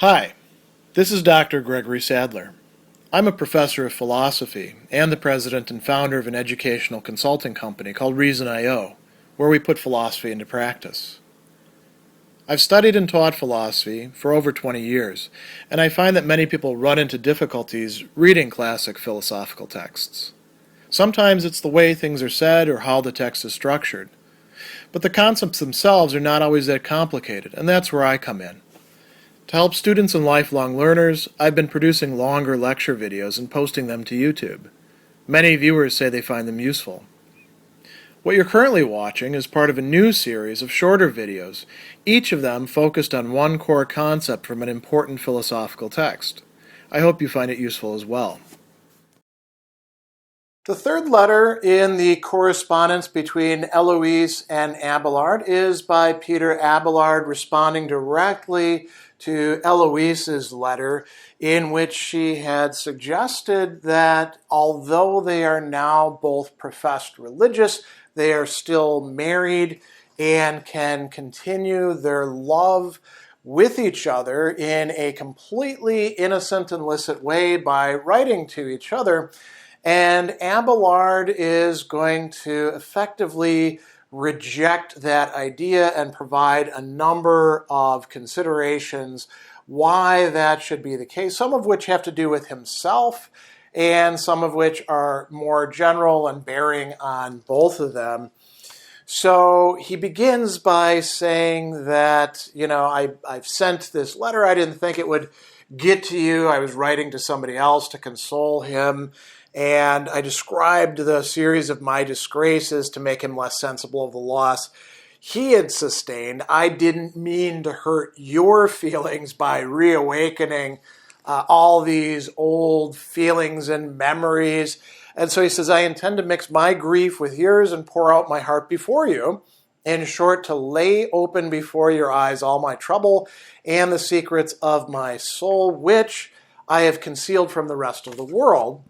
Hi, this is Dr. Gregory Sadler. I'm a professor of philosophy and the president and founder of an educational consulting company called Reason.io, where we put philosophy into practice. I've studied and taught philosophy for over 20 years, and I find that many people run into difficulties reading classic philosophical texts. Sometimes it's the way things are said or how the text is structured. But the concepts themselves are not always that complicated, and that's where I come in. To help students and lifelong learners, I've been producing longer lecture videos and posting them to YouTube. Many viewers say they find them useful. What you're currently watching is part of a new series of shorter videos, each of them focused on one core concept from an important philosophical text. I hope you find it useful as well. The third letter in the correspondence between Heloise and Abelard is by Peter Abelard responding directly to Heloise's letter, in which she had suggested that although they are now both professed religious, they are still married and can continue their love with each other in a completely innocent and licit way by writing to each other. And Abelard is going to effectively reject that idea and provide a number of considerations why that should be the case, some of which have to do with himself and some of which are more general and bearing on both of them. So he begins by saying that, I've sent this letter. I didn't think it would get to you. I was writing to somebody else to console him. And I described the series of my disgraces to make him less sensible of the loss he had sustained. I didn't mean to hurt your feelings by reawakening all these old feelings and memories. And so he says, I intend to mix my grief with yours and pour out my heart before you. In short, to lay open before your eyes all my trouble and the secrets of my soul, which I have concealed from the rest of the world.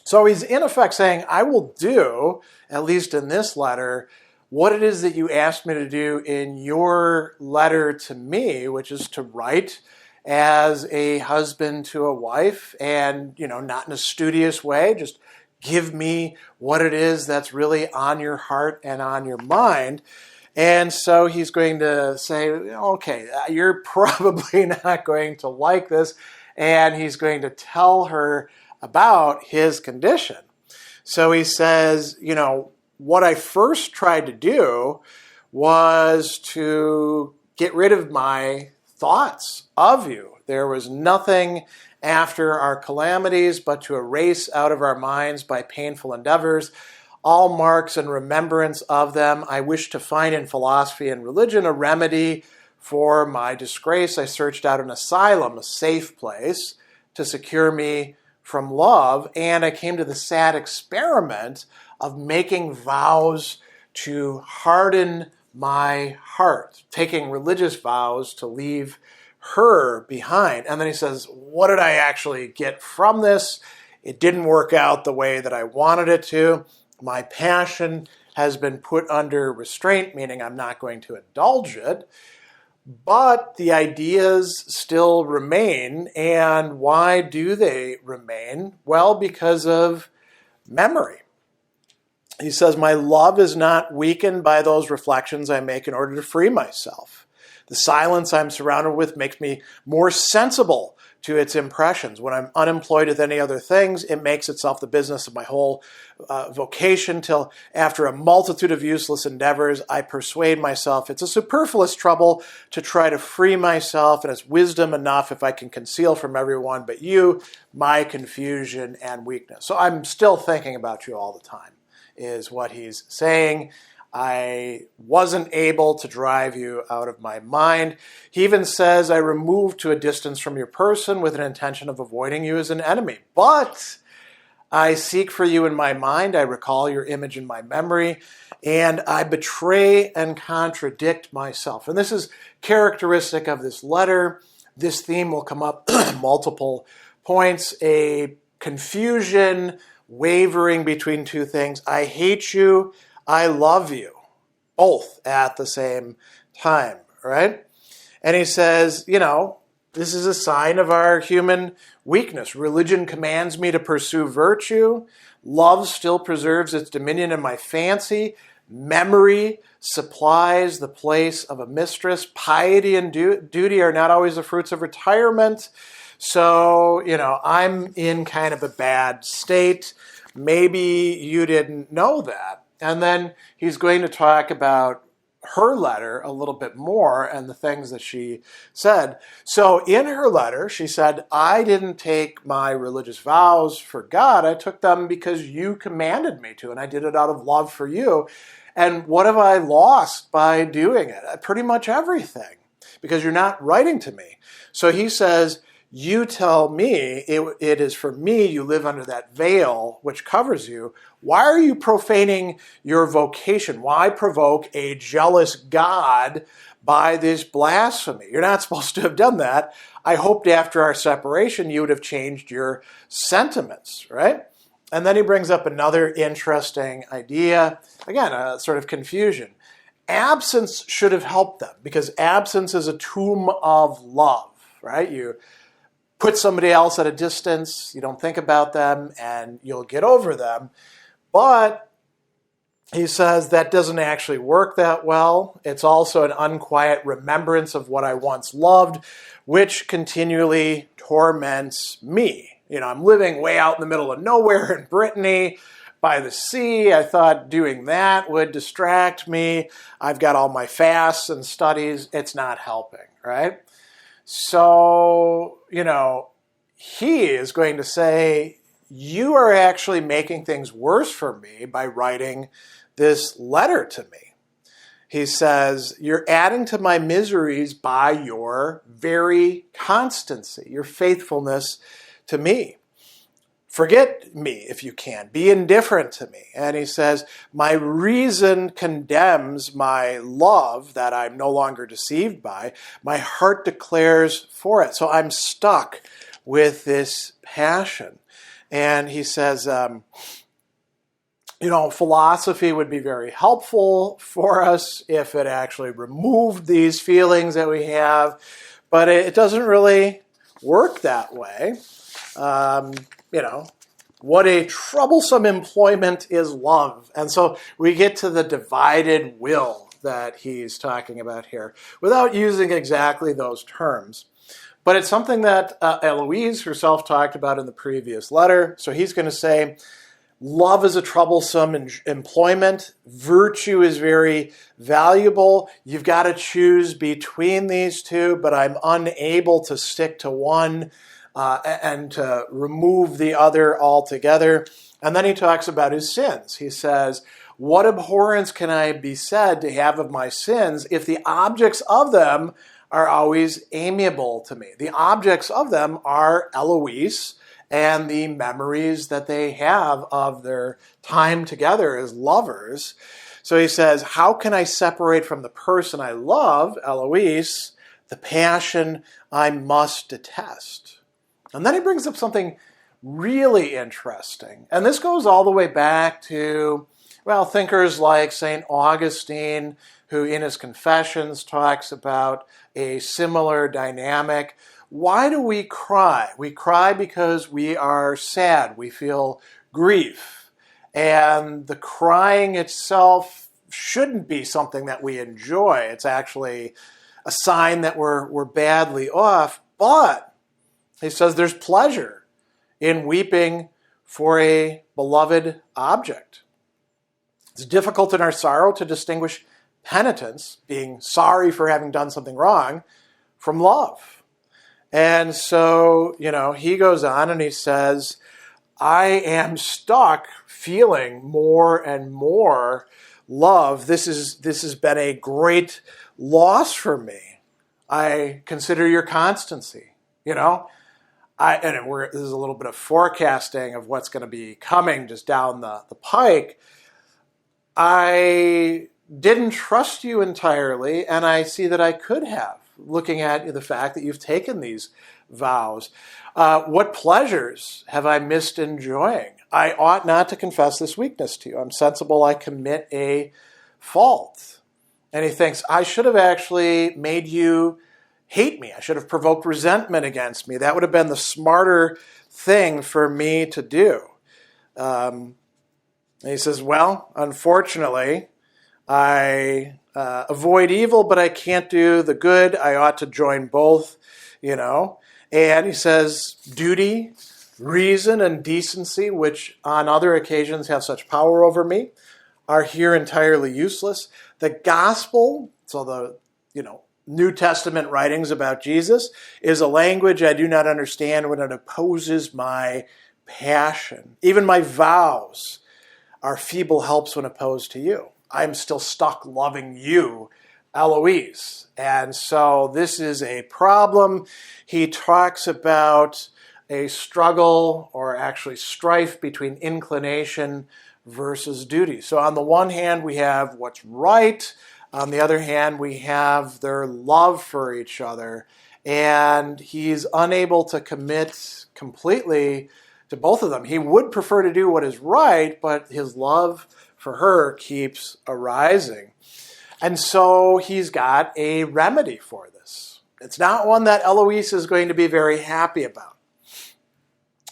So he's in effect saying, I will do, at least in this letter, what it is that you asked me to do in your letter to me, which is to write as a husband to a wife and, not in a studious way, just give me what it is that's really on your heart and on your mind. And so he's going to say, okay, you're probably not going to like this. And he's going to tell her about his condition. So he says, what I first tried to do was to get rid of my thoughts of you. There was nothing after our calamities but to erase out of our minds by painful endeavors all marks and remembrance of them. I wish to find in philosophy and religion a remedy for my disgrace. I searched out an asylum, a safe place, to secure me from love, and I came to the sad experiment of making vows to harden my heart, taking religious vows to leave her behind. And then he says, what did I actually get from this? It didn't work out the way that I wanted it to. My passion has been put under restraint, meaning I'm not going to indulge it. But the ideas still remain. And why do they remain? Well, because of memory. He says, my love is not weakened by those reflections I make in order to free myself. The silence I'm surrounded with makes me more sensible to its impressions. When I'm unemployed with any other things, it makes itself the business of my whole vocation, till after a multitude of useless endeavors, I persuade myself it's a superfluous trouble to try to free myself, and it's wisdom enough if I can conceal from everyone but you my confusion and weakness. So I'm still thinking about you all the time, is what he's saying. I wasn't able to drive you out of my mind. He even says, I removed to a distance from your person with an intention of avoiding you as an enemy. But I seek for you in my mind. I recall your image in my memory. And I betray and contradict myself. And this is characteristic of this letter. This theme will come up multiple points. A confusion, wavering between two things. I hate you. I love you, both at the same time, right? And he says, This is a sign of our human weakness. Religion commands me to pursue virtue. Love still preserves its dominion in my fancy. Memory supplies the place of a mistress. Piety and duty are not always the fruits of retirement. So, I'm in kind of a bad state. Maybe you didn't know that. And then he's going to talk about her letter a little bit more and the things that she said. So in her letter, she said, I didn't take my religious vows for God. I took them because you commanded me to, and I did it out of love for you. And what have I lost by doing it? Pretty much everything, because you're not writing to me. So he says, you tell me it is for me you live under that veil which covers you. Why are you profaning your vocation? Why provoke a jealous God by this blasphemy? You're not supposed to have done that. I hoped after our separation you would have changed your sentiments, right? And then he brings up another interesting idea. Again, a sort of confusion. Absence should have helped them, because absence is a tomb of love, right? You put somebody else at a distance, you don't think about them, and you'll get over them. But he says that doesn't actually work that well. It's also an unquiet remembrance of what I once loved, which continually torments me. I'm living way out in the middle of nowhere in Brittany by the sea. I thought doing that would distract me. I've got all my fasts and studies. It's not helping, right? So, he is going to say, you are actually making things worse for me by writing this letter to me. He says, you're adding to my miseries by your very constancy, your faithfulness to me. Forget me if you can. Be indifferent to me. And he says, my reason condemns my love that I'm no longer deceived by. My heart declares for it. So I'm stuck with this passion. And he says, philosophy would be very helpful for us if it actually removed these feelings that we have. But it doesn't really work that way. What a troublesome employment is love. And so we get to the divided will that he's talking about here, without using exactly those terms. But it's something that Heloise herself talked about in the previous letter. So he's going to say, love is a troublesome employment. Virtue is very valuable. You've got to choose between these two, but I'm unable to stick to one and to remove the other altogether. And then he talks about his sins. He says, what abhorrence can I be said to have of my sins if the objects of them are always amiable to me? The objects of them are Heloise and the memories that they have of their time together as lovers. So he says, how can I separate from the person I love, Heloise, the passion I must detest? And then he brings up something really interesting. And this goes all the way back to, thinkers like St. Augustine, who in his Confessions talks about a similar dynamic. Why do we cry? We cry because we are sad. We feel grief. And the crying itself shouldn't be something that we enjoy. It's actually a sign that we're badly off. But he says there's pleasure in weeping for a beloved object. It's difficult in our sorrow to distinguish penitence, being sorry for having done something wrong, from love. And so, he goes on and he says, I am stuck feeling more and more love. This has been a great loss for me. I consider your constancy, this is a little bit of forecasting of what's going to be coming just down the pike. I didn't trust you entirely, and I see that I could have, looking at the fact that you've taken these vows. What pleasures have I missed enjoying? I ought not to confess this weakness to you. I'm sensible I commit a fault. And he thinks, I should have actually made you hate me. I should have provoked resentment against me. That would have been the smarter thing for me to do. And he says, well, unfortunately, I avoid evil, but I can't do the good. I ought to join both, And he says, duty, reason, and decency, which on other occasions have such power over me, are here entirely useless. The gospel, so the, New Testament writings about Jesus, is a language I do not understand when it opposes my passion. Even my vows are feeble helps when opposed to you. I'm still stuck loving you, Heloise. And so this is a problem. He talks about a struggle, or actually strife, between inclination versus duty. So on the one hand, we have what's right. On the other hand, we have their love for each other. And he's unable to commit completely to both of them. He would prefer to do what is right, but his love for her keeps arising. And so he's got a remedy for this. It's not one that Heloise is going to be very happy about.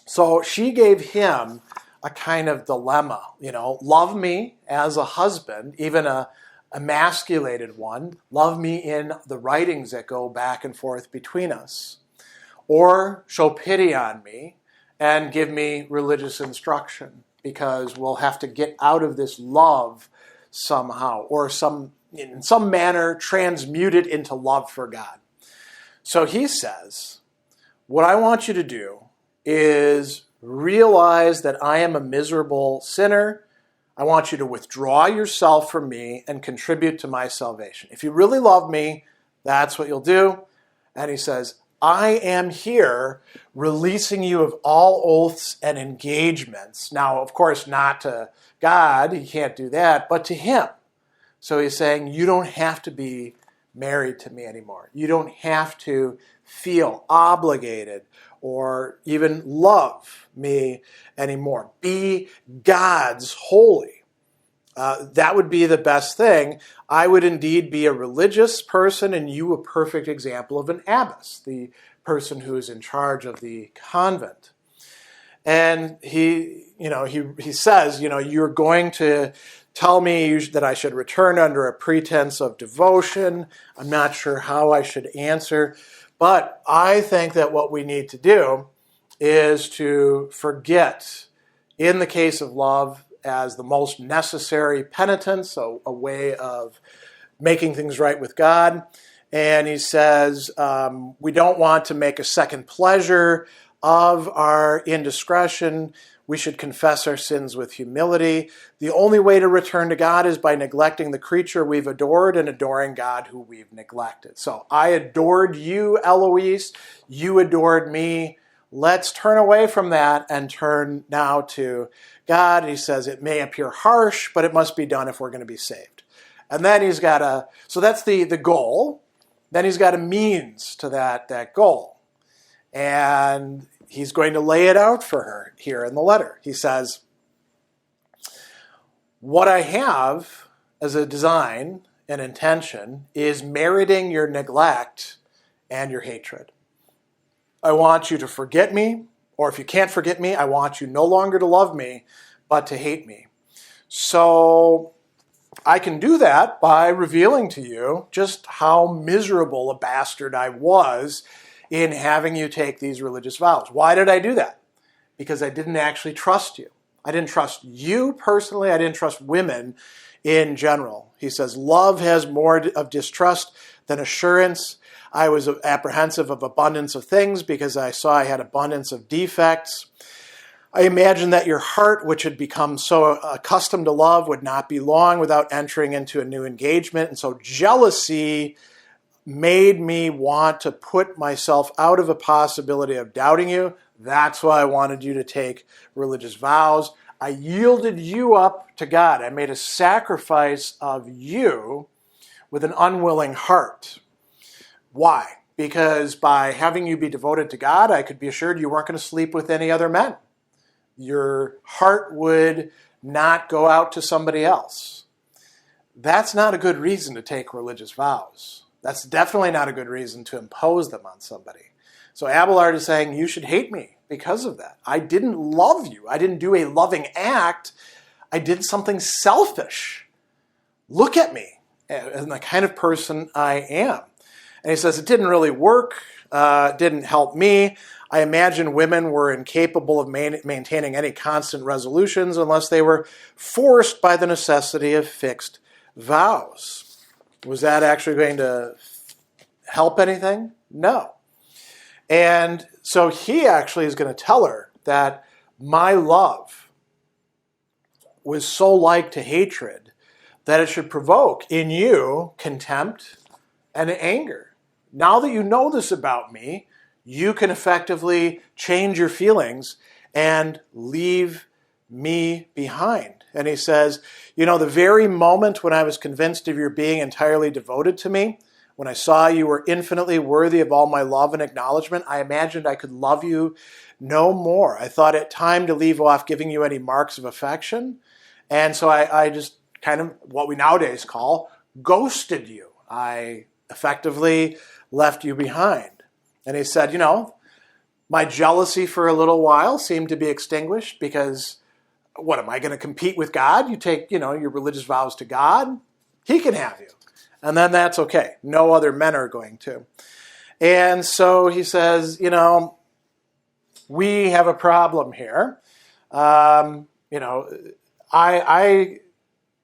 So she gave him a kind of dilemma, love me as a husband, even a emasculated one, love me in the writings that go back and forth between us, or show pity on me and give me religious instruction, because we'll have to get out of this love somehow, or in some manner transmute it into love for God. So he says, what I want you to do is realize that I am a miserable sinner. I want you to withdraw yourself from me and contribute to my salvation. If you really love me, that's what you'll do. And he says, I am here releasing you of all oaths and engagements. Now, of course, not to God, he can't do that, but to him. So he's saying, you don't have to be married to me anymore. You don't have to feel obligated or even love me anymore. Be God's holy. That would be the best thing. I would indeed be a religious person, and you a perfect example of an abbess, the person who is in charge of the convent. And he says, you're going to tell me that I should return under a pretense of devotion. I'm not sure how I should answer. But I think that what we need to do is to forget, in the case of love, as the most necessary penitence, a way of making things right with God. And he says, we don't want to make a second pleasure of our indiscretion. We should confess our sins with humility. The only way to return to God is by neglecting the creature we've adored and adoring God who we've neglected. So I adored you, Heloise. You adored me. Let's turn away from that and turn now to God. He says it may appear harsh, but it must be done if we're going to be saved. And then he's got so that's the goal. Then he's got a means to that goal. And he's going to lay it out for her here in the letter. He says, what I have as a design and intention is meriting your neglect and your hatred. I want you to forget me, or if you can't forget me, I want you no longer to love me, but to hate me. So I can do that by revealing to you just how miserable a bastard I was in having you take these religious vows. Why did I do that? Because I didn't actually trust you. I didn't trust you personally. I didn't trust women in general. He says, love has more of distrust than assurance. I was apprehensive of abundance of things because I saw I had abundance of defects. I imagined that your heart, which had become so accustomed to love, would not be long without entering into a new engagement. And so jealousy made me want to put myself out of a possibility of doubting you. That's why I wanted you to take religious vows. I yielded you up to God. I made a sacrifice of you with an unwilling heart. Why? Because by having you be devoted to God, I could be assured you weren't going to sleep with any other men. Your heart would not go out to somebody else. That's not a good reason to take religious vows. That's definitely not a good reason to impose them on somebody. So Abelard is saying, you should hate me because of that. I didn't love you. I didn't do a loving act. I did something selfish. Look at me and the kind of person I am. And he says, it didn't really work. Didn't help me. I imagine women were incapable of maintaining any constant resolutions unless they were forced by the necessity of fixed vows. Was that actually going to help anything? No. And so he actually is going to tell her that my love was so like to hatred that it should provoke in you contempt and anger. Now that you know this about me, you can effectively change your feelings and leave me behind. And he says, the very moment when I was convinced of your being entirely devoted to me, when I saw you were infinitely worthy of all my love and acknowledgement, I imagined I could love you no more. I thought it time to leave off giving you any marks of affection. And so I just kind of what we nowadays call ghosted you. I effectively left you behind. And he said, my jealousy for a little while seemed to be extinguished because what, am I going to compete with God? You take, your religious vows to God. He can have you. And then that's okay. No other men are going to. And so he says, we have a problem here. I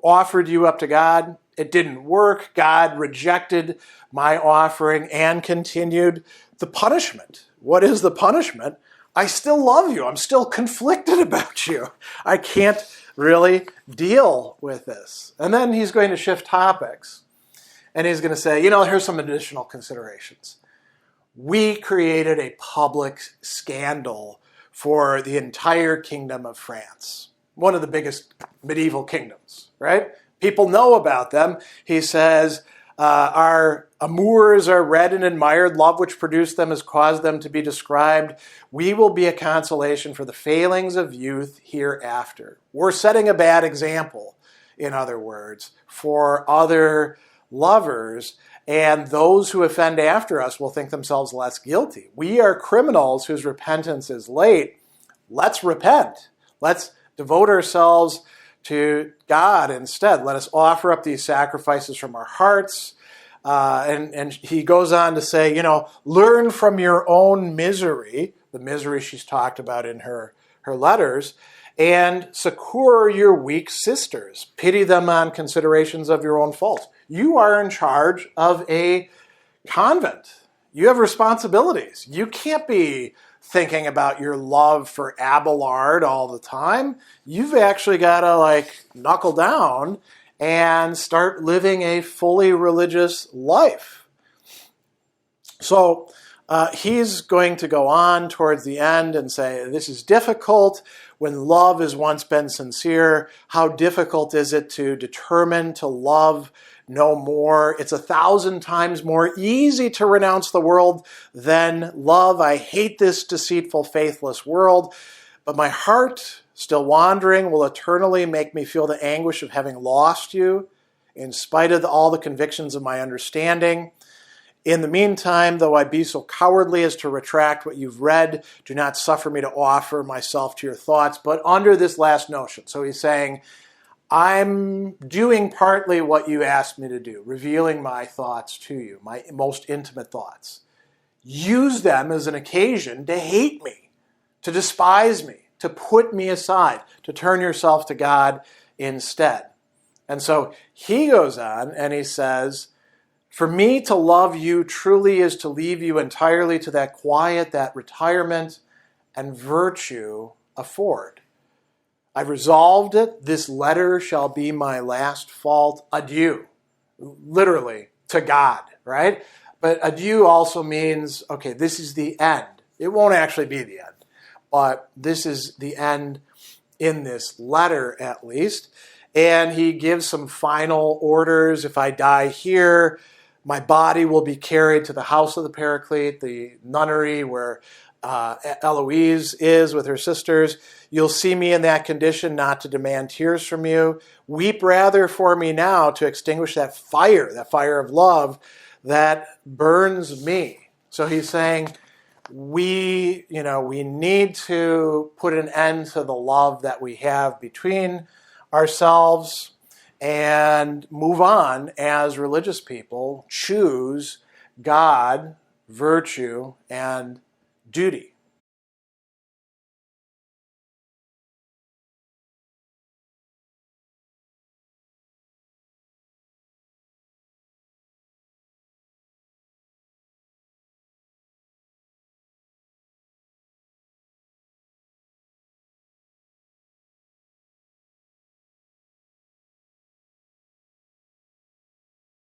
offered you up to God. It didn't work. God rejected my offering and continued the punishment. What is the punishment? I still love you. I'm still conflicted about you. I can't really deal with this. And then he's going to shift topics. And he's going to say, here's some additional considerations. We created a public scandal for the entire kingdom of France. One of the biggest medieval kingdoms, right? People know about them. He says, our amours are read and admired. Love which produced them has caused them to be described. We will be a consolation for the failings of youth hereafter. We're setting a bad example, in other words, for other lovers, and those who offend after us will think themselves less guilty. We are criminals whose repentance is late. Let's repent. Let's devote ourselves to God instead. Let us offer up these sacrifices from our hearts. And he goes on to say, learn from your own misery, the misery she's talked about in her letters, and succor your weak sisters. Pity them on considerations of your own faults. You are in charge of a convent. You have responsibilities. You can't be thinking about your love for Abelard all the time. You've actually got to knuckle down and start living a fully religious life. So he's going to go on towards the end and say, this is difficult when love has once been sincere. How difficult is it to determine to love no more? It's 1,000 times more easy to renounce the world than love. I hate this deceitful, faithless world, but my heart, still wandering, will eternally make me feel the anguish of having lost you, in spite of all the convictions of my understanding. In the meantime, though I be so cowardly as to retract what you've read, do not suffer me to offer myself to your thoughts, but under this last notion. So he's saying, I'm doing partly what you asked me to do, revealing my thoughts to you, my most intimate thoughts. Use them as an occasion to hate me, to despise me, to put me aside, to turn yourself to God instead. And so he goes on and he says, for me to love you truly is to leave you entirely to that quiet, that retirement and virtue afford. I've resolved it. This letter shall be my last fault. Adieu. Literally, to God, right? But adieu also means, okay, this is the end. It won't actually be the end, but this is the end in this letter at least. And he gives some final orders. If I die here, my body will be carried to the house of the Paraclete, the nunnery where Heloise is with her sisters. You'll see me in that condition, not to demand tears from you. Weep rather for me now to extinguish that fire of love that burns me. So he's saying we need to put an end to the love that we have between ourselves and move on as religious people, choose God, virtue, and duty.